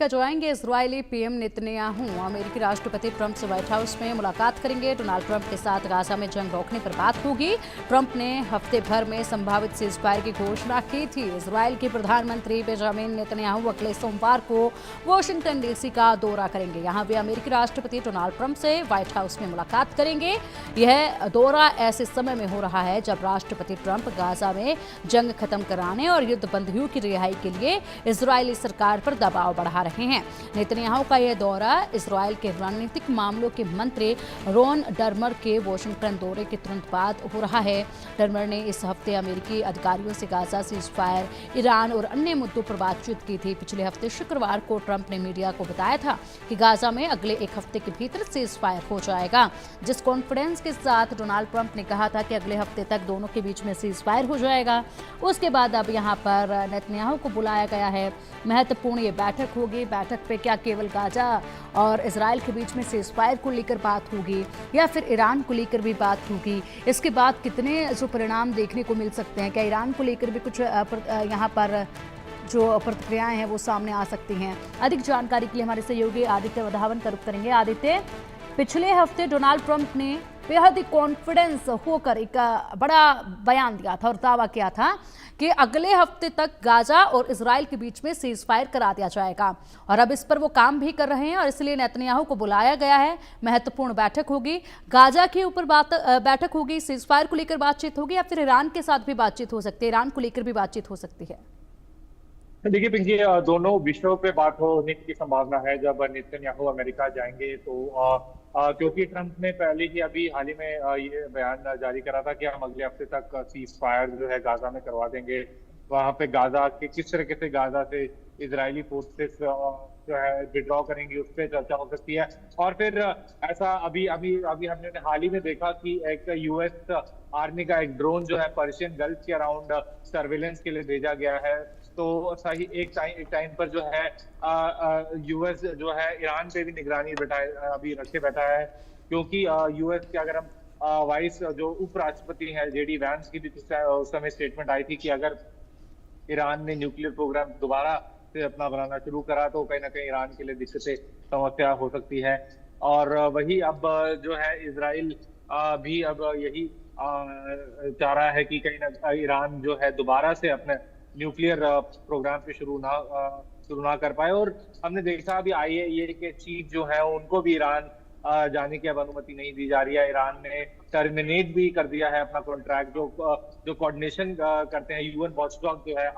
का जाएंगे Israeli PM Netanyahu अमेरिकी राष्ट्रपति ट्रंप से व्हाइट हाउस में मुलाकात करेंगे। डोनाल्ड ट्रंप के साथ गाजा में जंग रोकने पर बात होगी। ट्रंप ने हफ्ते भर में संभावित सीजफायर की घोषणा की थी। इजरायल के प्रधानमंत्री बेंजामिन नेतन्याहू अगले सोमवार को वॉशिंगटन डीसी का दौरा करेंगे। यहां वे अमेरिकी राष्ट्रपति डोनाल्ड ट्रंप से व्हाइट हाउस में मुलाकात करेंगे। यह दौरा ऐसे समय में हो रहा है जब राष्ट्रपति ट्रंप गाजा में जंग खत्म कराने और युद्धबंदियों की रिहाई के लिए इजरायली सरकार पर दबाव बढ़ा रहे हैं। नेतन्याहू का यह दौरा इजरायल के रणनीतिक मामलों के मंत्री रोन डर्मर के वॉशिंगटन दौरे के तुरंत बाद हो रहा है। डर्मर ने इस हफ्ते अमेरिकी अधिकारियों से गाजा सीजफायर, ईरान और अन्य मुद्दों पर बातचीत की थी। पिछले हफ्ते शुक्रवार को ट्रंप ने मीडिया को बताया था कि गाजा में अगले एक हफ्ते के भीतर सीजफायर हो जाएगा, जिस कॉन्फिडेंस के साथ डोनाल्ड ट्रंप ने कहा था कि अगले हफ्ते तक दोनों के बीच में सीजफायर हो जाएगा। उसके बाद अब यहाँ पर नेतन्याहू को बुलाया गया है। महत्वपूर्ण ये बैठक होगी। बैठक पे क्या केवल गाजा और इजरायल के बीच में सीजफायर को लेकर बात होगी या फिर ईरान को लेकर भी बात होगी? इसके बाद कितने जो परिणाम देखने को मिल सकते हैं? क्या ईरान को लेकर भी कुछ यहाँ पर जो प्रतिक्रियाएं हैं वो सामने आ सकती हैं? अधिक जानकारी के लिए हमारे सहयोगी आदित्य वधावन का रुख करेंगे। आदित्य, पिछले हफ्ते डोनाल्ड ट्रंप ने बेहद ही कॉन्फिडेंस होकर एक बड़ा बयान दिया था और दावा किया था कि अगले हफ्ते तक गाजा और इजरायल के बीच में सीज फायर करा दिया जाएगा, और अब इस पर वो काम भी कर रहे हैं और इसलिए नेतन्याहू को बुलाया गया है। महत्वपूर्ण बैठक होगी, गाजा के ऊपर बैठक होगी, सीज फायर को लेकर बातचीत होगी या फिर ईरान के साथ भी बातचीत हो सकती है, ईरान को लेकर भी बातचीत हो सकती है? देखिए पिंकी, दोनों विषयों पे बात होने की संभावना है जब नेतन्याहू अमेरिका जाएंगे। तो क्योंकि ट्रंप ने पहले ही अभी हाल ही में ये बयान जारी करा था कि हम अगले हफ्ते तक सीज फायर जो है गाजा में करवा देंगे। वहां पे गाजा के किस तरीके से गाजा से इजरायली फोर्सेस जो है विड्रॉ करेंगी उस पर चर्चा हो सकती है। और फिर ऐसा अभी अभी अभी हमने हाल ही में देखा कि एक यूएस आर्मी का एक ड्रोन जो है पर्शियन गल्फ के अराउंड सर्वेलेंस के लिए भेजा गया है। तो सही एक टाइम पर जो है यूएस जो है ईरान पे भी निगरानी अभी रखे बैठा है, क्योंकि यूएस के अगर हम वाइस जो उपराष्ट्रपति हैं जेडी वैंस की भी उस समय स्टेटमेंट आई थी कि अगर ईरान ने न्यूक्लियर प्रोग्राम दोबारा से अपना बनाना शुरू करा तो कहीं ना कहीं ईरान के लिए दिक्कतें समस्या हो सकती है। और वही अब जो है इजराइल भी अब यही चाह रहा है कि कहीं ना ईरान जो है दोबारा से अपने न्यूक्लियर प्रोग्राम पे शुरू ना कर पाए। और हमने देखा अभी आईएईए के चीफ जो है उनको भी ईरान जाने की अब अनुमति नहीं दी जा रही है। ईरान ने टर्मिनेट भी कर दिया है अपना कॉन्ट्रैक्ट जो कोऑर्डिनेशन करते हैं यूएन वॉचडॉग जो है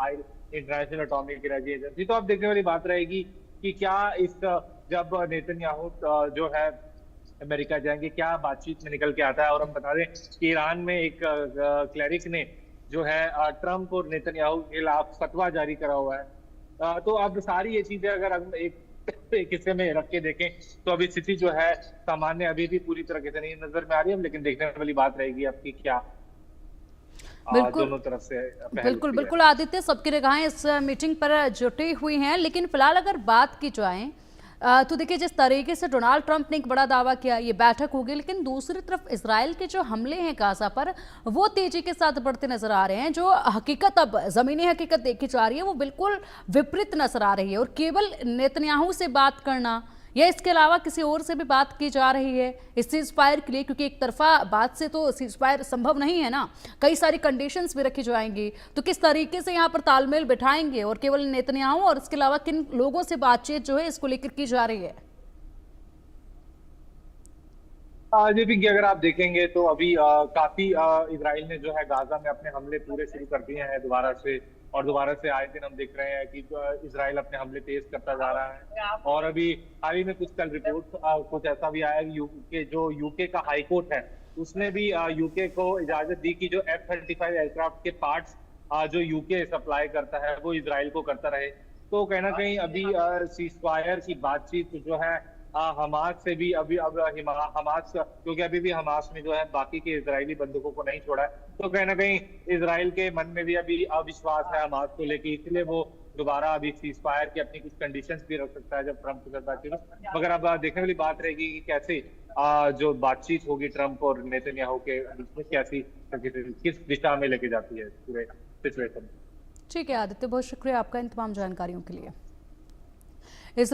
इंटरनेशनल एटॉमिक एनर्जी एजेंसी। तो अब देखने वाली बात रहेगी कि क्या इस जब नेतन्याहू जो है अमेरिका जाएंगे क्या बातचीत में निकल के आता है। और हम बता दें कि ईरान में एक क्लेरिक ने जो है ट्रंप और नेतन्याहू के खिलाफ फतवा जारी करा हुआ है। तो अब सारी ये चीजें अगर हम एक हिस्से में रख के देखें तो अभी स्थिति जो है सामान्य अभी भी पूरी तरीके से नहीं नजर में आ रही है। लेकिन देखने वाली बात रहेगी आपकी क्या दोनों तरफ से बिल्कुल बिल्कुल आदित्य, सबकी निगाहें इस मीटिंग पर जुटी हुई हैं। लेकिन फिलहाल अगर बात की जाए तो देखिए, जिस तरीके से डोनाल्ड ट्रंप ने एक बड़ा दावा किया, ये बैठक होगी, लेकिन दूसरी तरफ इजराइल के जो हमले हैं गाजा पर वो तेजी के साथ बढ़ते नजर आ रहे हैं। जो हकीकत अब जमीनी हकीकत देखी जा रही है वो बिल्कुल विपरीत नजर आ रही है। और केवल नेतन्याहू से बात करना या इसके अलावा किसी और से भी बात की जा रही है इस सीज फायर के लिए, क्योंकि एक तरफा बात से तो सीज फायर संभव नहीं है ना, कई सारी कंडीशंस भी रखी जाएंगी। तो किस तरीके से यहाँ पर तालमेल बिठाएंगे और केवल नेतन्याहू और इसके अलावा किन लोगों से बातचीत जो है इसको लेकर की जा रही है? जी भी अगर आप देखेंगे तो अभी काफी इजराइल ने जो है गाजा में अपने हमले पूरे शुरू कर दिए हैं दोबारा से। और दोबारा से आए दिन हम देख रहे हैं कि इजराइल अपने हमले तेज करता जा रहा है। और अभी हाल ही में कुछ कल रिपोर्ट कुछ ऐसा भी आया कि जो यूके का हाई कोर्ट है उसने भी यूके को इजाजत दी कि जो F-35 एयरक्राफ्ट के पार्ट्स जो यूके सप्लाई करता है वो इजराइल को करता रहे। तो कहीं ना कहीं अभी सीज फायर की बातचीत जो है हमास से भी अभी अब हमास, क्योंकि अभी भी हमास में जो है बाकी के इजरायली बंदूकों को नहीं छोड़ा है। तो कहीं ना कहीं इजराइल के मन में भी अभी अविश्वास है हमास को लेकर, इसलिए वो दोबारा अभी सीज फायर की अपनी कुछ कंडीशंस भी रख सकता है जब ट्रंप के साथ बातचीत हो। मगर अब देखने वाली बात रहेगी कि कैसे जो बातचीत होगी ट्रंप और नेतन्याहू के बीच में कैसी किस दिशा में लेके जाती है पूरे सिचुएशन। ठीक है आदित्य, बहुत शुक्रिया आपका इन तमाम जानकारियों के लिए। इस